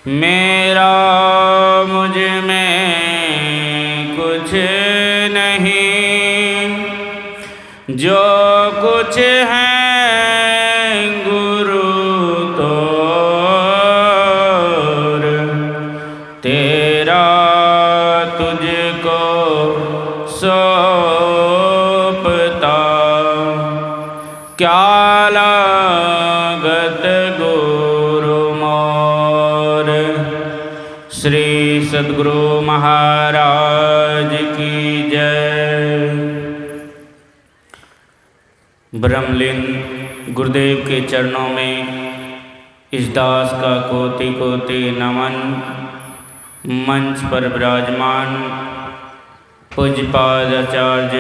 मेरा मुझ में कुछ नहीं, जो कुछ है गुरु तोर, तेरा तुझको सौंपता, क्या लागत गुरु मोर। श्री सद्गुरु महाराज की जय। ब्रह्मलीन गुरुदेव के चरणों में इस दास का कोटि कोटि नमन। मंच पर विराजमान पूज्यपाद आचार्य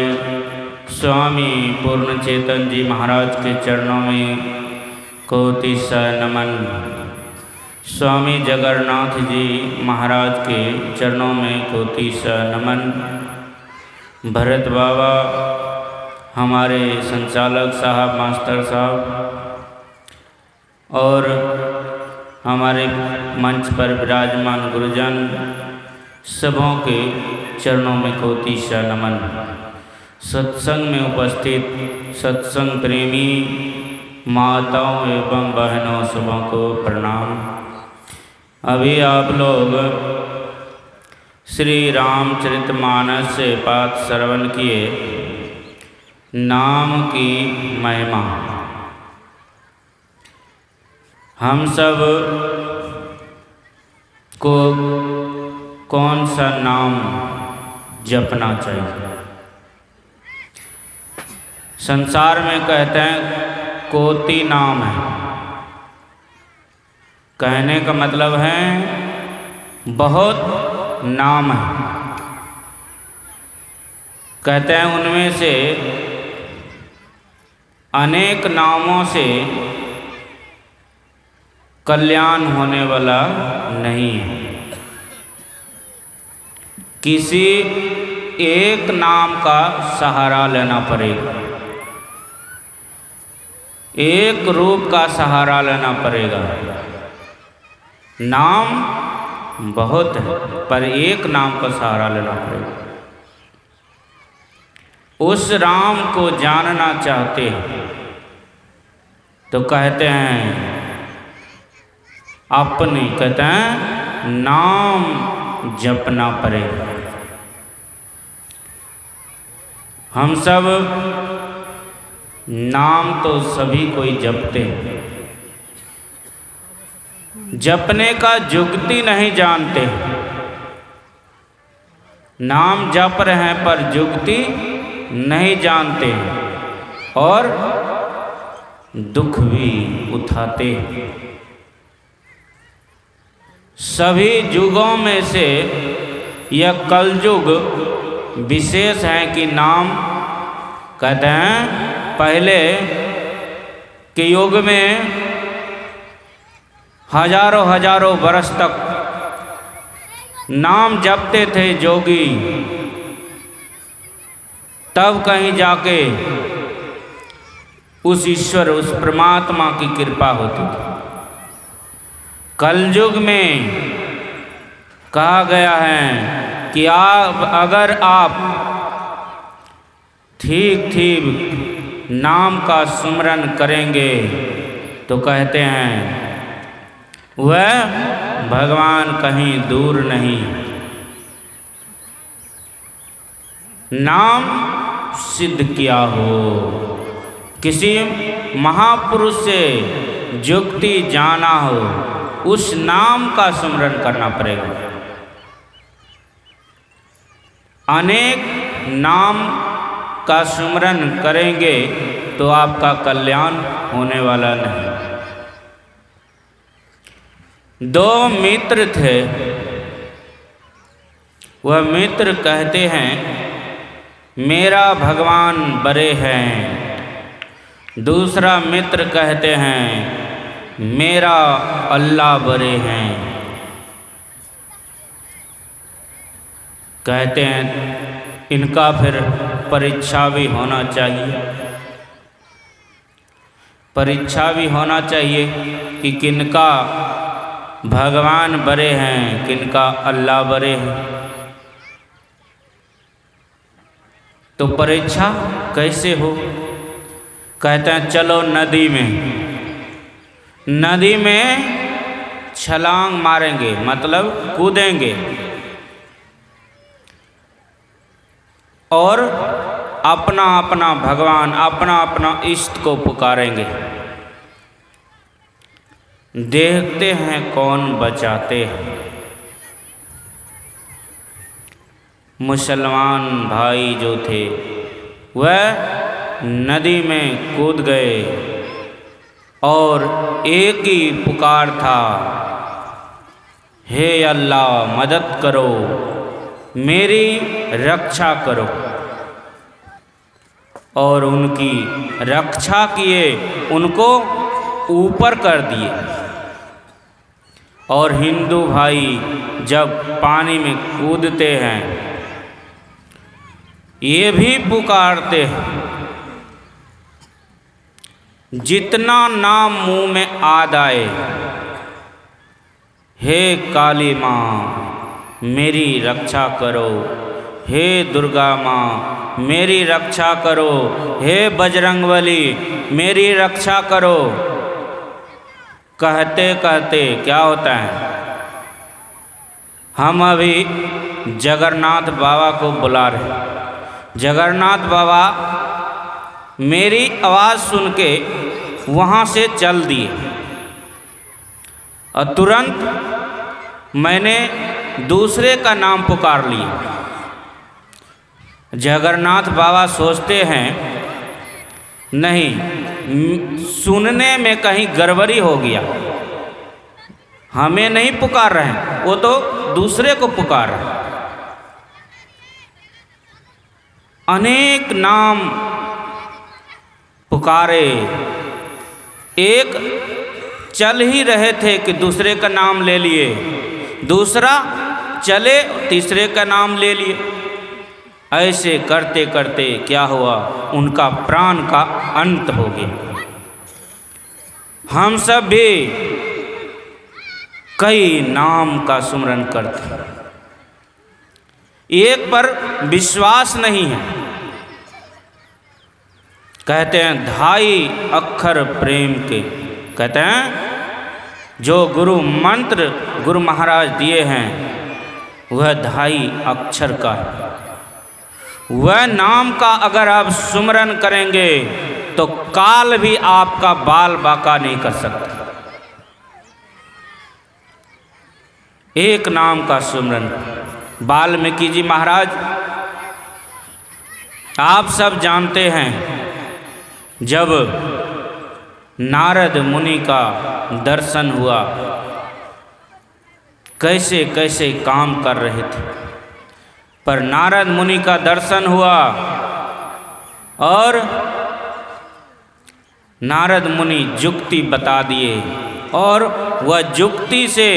स्वामी पूर्ण चेतन जी महाराज के चरणों में कोटि सा नमन। स्वामी जगन्नाथ जी महाराज के चरणों में कोटि सा नमन। भरत बाबा हमारे संचालक साहब, मास्टर साहब, और हमारे मंच पर विराजमान गुरुजन, सबों के चरणों में कोटि सा नमन। सत्संग में उपस्थित सत्संग प्रेमी माताओं एवं बहनों सबों को प्रणाम। अभी आप लोग श्री रामचरितमानस से पाठ श्रवण किए, नाम की महिमा। हम सब को कौन सा नाम जपना चाहिए? संसार में कहते हैं कोटि नाम है। कहने का मतलब है बहुत नाम है। कहते हैं उनमें से अनेक नामों से कल्याण होने वाला नहीं है। किसी एक नाम का सहारा लेना पड़ेगा, एक रूप का सहारा लेना पड़ेगा। नाम बहुत है पर एक नाम का सहारा लेना पड़ेगा। उस राम को जानना चाहते हैं तो कहते हैं अपने, कहते हैं नाम जपना पड़ेगा। हम सब नाम तो सभी कोई जपते हैं, जपने का जुगती नहीं जानते। नाम जप रहे हैं पर जुगती नहीं जानते और दुख भी उठाते हैं। सभी युगों में से यह कलयुग विशेष है कि नाम, कहते हैं पहले के युग में हजारों हजारों वर्ष तक नाम जपते थे जोगी, तब कहीं जाके उस ईश्वर, उस परमात्मा की कृपा होती थी। कलयुग में कहा गया है कि अगर आप ठीक ठीक नाम का सुमरन करेंगे तो कहते हैं वह भगवान कहीं दूर नहीं। नाम सिद्ध किया हो, किसी महापुरुष से जुक्ति जाना हो, उस नाम का सुमरन करना पड़ेगा। अनेक नाम का सुमरन करेंगे तो आपका कल्याण होने वाला नहीं। दो मित्र थे, वह मित्र कहते हैं मेरा भगवान बड़े हैं। दूसरा मित्र कहते हैं मेरा अल्लाह बड़े हैं। कहते हैं इनका फिर परीक्षा भी होना चाहिए। परीक्षा भी होना चाहिए कि किनका भगवान बड़े हैं, किनका अल्लाह बड़े हैं। तो परीक्षा कैसे हो? कहते हैं चलो नदी में, नदी में छलांग मारेंगे, मतलब कूदेंगे और अपना अपना भगवान, अपना अपना इष्ट को पुकारेंगे। देखते हैं कौन बचाते हैं। मुसलमान भाई जो थे वह नदी में कूद गए और एक ही पुकार था, हे अल्लाह मदद करो, मेरी रक्षा करो। और उनकी रक्षा किए, उनको ऊपर कर दिए। और हिंदू भाई जब पानी में कूदते हैं, ये भी पुकारते हैं, जितना नाम मुंह में आ आए, हे काली माँ मेरी रक्षा करो, हे दुर्गा माँ मेरी रक्षा करो, हे बजरंगबली मेरी रक्षा करो। कहते कहते क्या होता है, हम अभी जगन्नाथ बाबा को बुला रहे। जगन्नाथ बाबा मेरी आवाज़ सुन के वहाँ से चल दिए और तुरंत मैंने दूसरे का नाम पुकार लिया। जगन्नाथ बाबा सोचते हैं नहीं, सुनने में कहीं गड़बड़ी हो गया, हमें नहीं पुकार रहे हैं, वो तो दूसरे को पुकार रहे हैं। अनेक नाम पुकारे, एक चल ही रहे थे कि दूसरे का नाम ले लिए, दूसरा चले तीसरे का नाम ले लिए। ऐसे करते करते क्या हुआ, उनका प्राण का अंत हो गया। हम सब भी कई नाम का सुमरन करते, एक पर विश्वास नहीं है। कहते हैं ढाई अक्षर प्रेम के, कहते हैं जो गुरु मंत्र गुरु महाराज दिए हैं वह ढाई अक्षर का है। वह नाम का अगर आप सुमरन करेंगे तो काल भी आपका बाल बाका नहीं कर सकता। एक नाम का सुमरन। वाल्मीकि जी महाराज आप सब जानते हैं, जब नारद मुनि का दर्शन हुआ, कैसे कैसे काम कर रहे थे, पर नारद मुनि का दर्शन हुआ और नारद मुनि जुक्ति बता दिए और वह जुक्ति से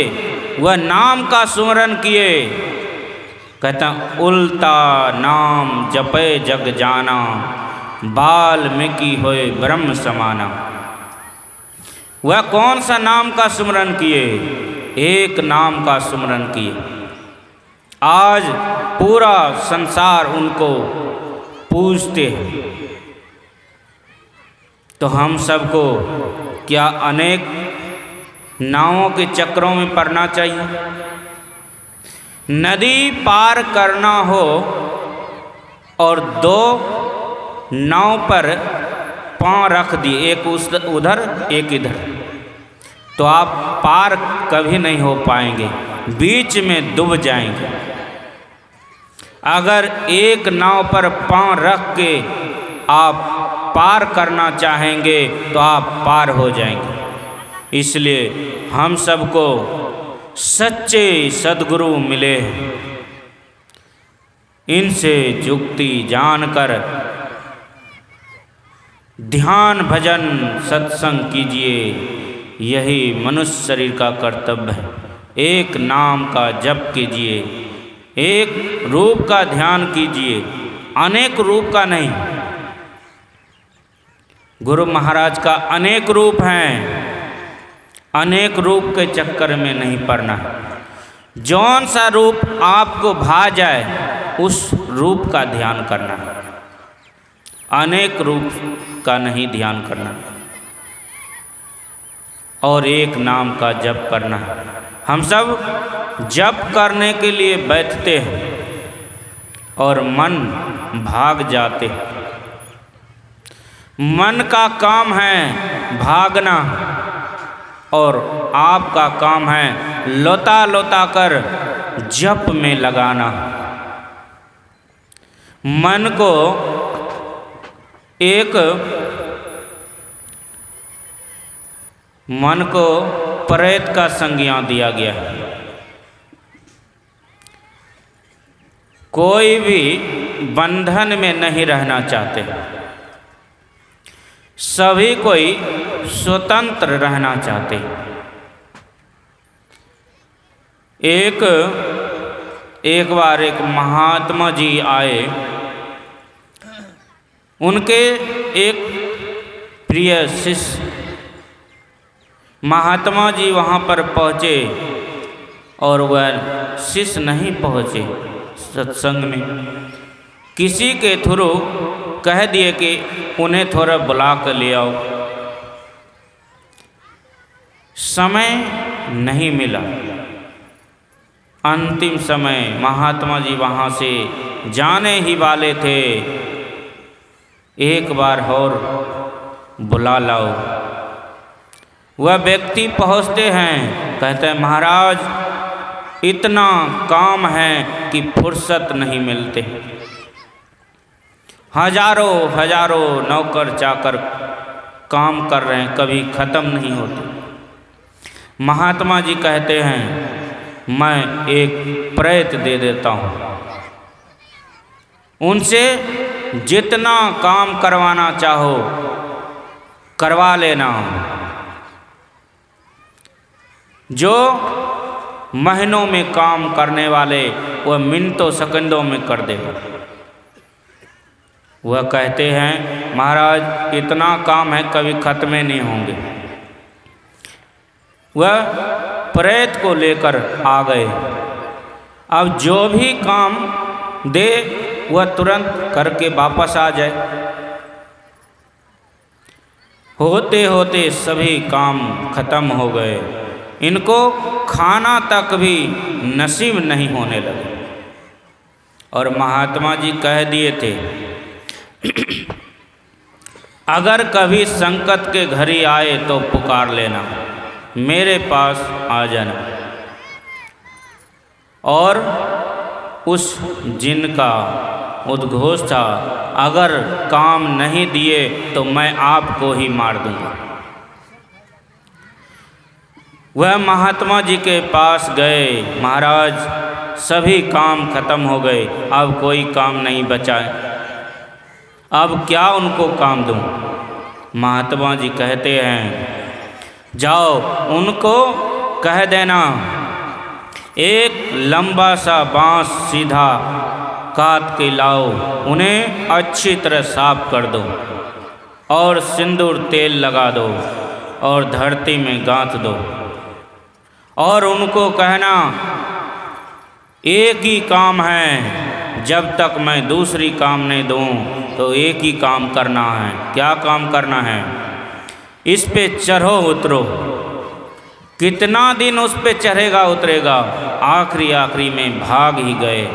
वह नाम का सुमरन किए। कहता उल्टा नाम जपे जग जाना, वाल्मीकि होए ब्रह्म समाना। वह कौन सा नाम का सुमरन किए? एक नाम का सुमरन किए। आज पूरा संसार उनको पूजते हैं। तो हम सबको क्या अनेक नावों के चक्रों में पड़ना चाहिए? नदी पार करना हो और दो नाव पर पांव रख दिए, एक उधर एक इधर, तो आप पार कभी नहीं हो पाएंगे, बीच में डूब जाएंगे। अगर एक नाव पर पांव रख के आप पार करना चाहेंगे तो आप पार हो जाएंगे। इसलिए हम सबको सच्चे सद्गुरु मिले हैं, इनसे जुक्ति जानकर ध्यान भजन सत्संग कीजिए। यही मनुष्य शरीर का कर्तव्य है। एक नाम का जप कीजिए, एक रूप का ध्यान कीजिए, अनेक रूप का नहीं। गुरु महाराज का अनेक रूप हैं, अनेक रूप के चक्कर में नहीं पड़ना है। जौन सा रूप आपको भा जाए उस रूप का ध्यान करना है, अनेक रूप का नहीं ध्यान करना, और एक नाम का जप करना है। हम सब जप करने के लिए बैठते हैं और मन भाग जाते हैं। मन का काम है भागना और आपका काम है लोता लोता कर जप में लगाना। मन को प्रेत का संज्ञा दिया गया है। कोई भी बंधन में नहीं रहना चाहते, सभी कोई स्वतंत्र रहना चाहते। एक बार एक महात्मा जी आए, उनके एक प्रिय शिष्य महात्मा जी वहाँ पर पहुँचे और वह शिष्य नहीं पहुँचे सत्संग में। किसी के थ्रू कह दिए कि उन्हें थोड़ा बुला कर ले आओ। समय नहीं मिला। अंतिम समय महात्मा जी वहाँ से जाने ही वाले थे। एक बार और बुला लाओ। वह व्यक्ति पहुँचते हैं, कहते हैं महाराज इतना काम है कि फुर्सत नहीं मिलते। हजारों हजारों नौकर चाकर काम कर रहे हैं, कभी ख़त्म नहीं होते। महात्मा जी कहते हैं मैं एक प्रेत दे देता हूँ, उनसे जितना काम करवाना चाहो करवा लेना। जो महीनों में काम करने वाले वह मिनटों सेकंडों में कर देगा। वह कहते हैं महाराज इतना काम है कभी ख़त्म नहीं होंगे। वह प्रेत को लेकर आ गए। अब जो भी काम दे वह तुरंत करके वापस आ जाए। होते होते सभी काम खत्म हो गए। इनको खाना तक भी नसीब नहीं होने लगे। और महात्मा जी कह दिए थे अगर कभी संकट के घड़ी आए तो पुकार लेना, मेरे पास आ जाना। और उस जिन का उद्घोष था अगर काम नहीं दिए तो मैं आपको ही मार दूंगा। वह महात्मा जी के पास गए, महाराज सभी काम खत्म हो गए, अब कोई काम नहीं बचा है, अब क्या उनको काम दूं? महात्मा जी कहते हैं जाओ उनको कह देना एक लंबा सा बांस सीधा काट के लाओ, उन्हें अच्छी तरह साफ कर दो और सिंदूर तेल लगा दो और धरती में गांथ दो। और उनको कहना एक ही काम है, जब तक मैं दूसरी काम नहीं दूं तो एक ही काम करना है। क्या काम करना है? इस पे चढ़ो उतरो। कितना दिन उस पे चढ़ेगा उतरेगा, आखिरी में भाग ही गए।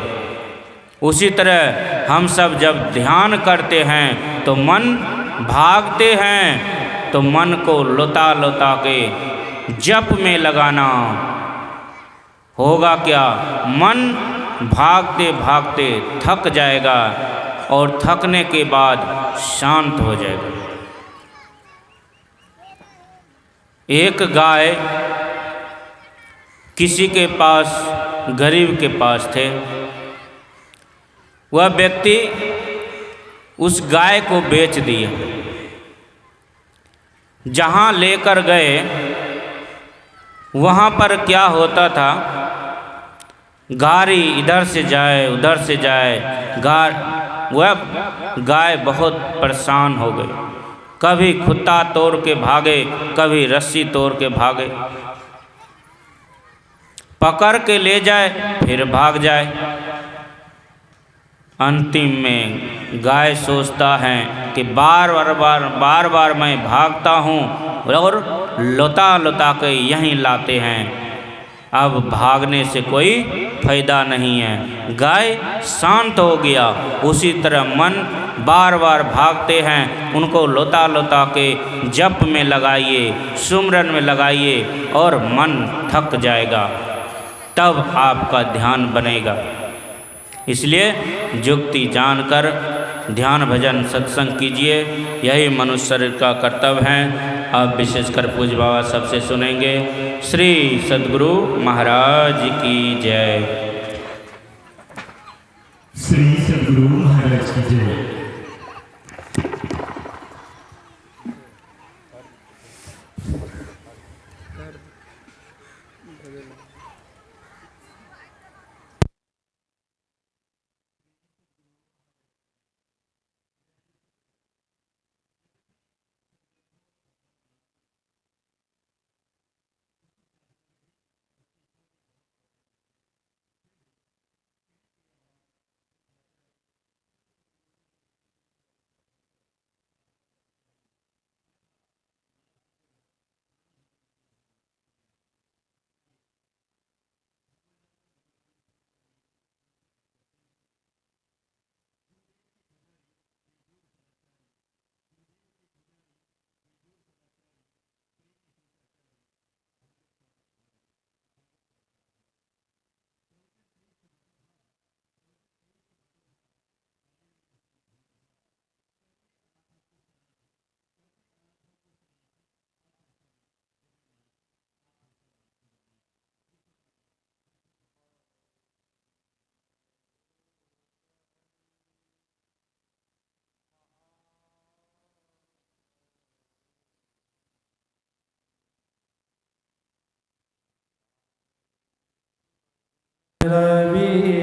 उसी तरह हम सब जब ध्यान करते हैं तो मन भागते हैं, तो मन को लुटा लुटा के जप में लगाना। होगा क्या? मन भागते भागते थक जाएगा और थकने के बाद शांत हो जाएगा। एक गाय किसी के पास, गरीब के पास थे। वह व्यक्ति उस गाय को बेच दिया। जहाँ लेकर गए वहाँ पर क्या होता था, गाड़ी इधर से जाए उधर से जाए, वह गाय बहुत परेशान हो गई। कभी खुट्टा तोड़ के भागे, कभी रस्सी तोड़ के भागे, पकड़ के ले जाए फिर भाग जाए। अंतिम में गाय सोचता है कि बार बार मैं भागता हूँ और लौटा लौटा के यहीं लाते हैं, अब भागने से कोई फायदा नहीं है। गाय शांत हो गया। उसी तरह मन बार बार भागते हैं, उनको लौटा लौटा के जप में लगाइए, सुमरन में लगाइए और मन थक जाएगा, तब आपका ध्यान बनेगा। इसलिए जुक्ति जानकर ध्यान भजन सत्संग कीजिए, यही मनुष्य शरीर का कर्तव्य है। अब विशेषकर पूज्य बाबा सबसे सुनेंगे। श्री सद्गुरु महाराज की जय। श्री सद्गुरु महाराज की जय। रवि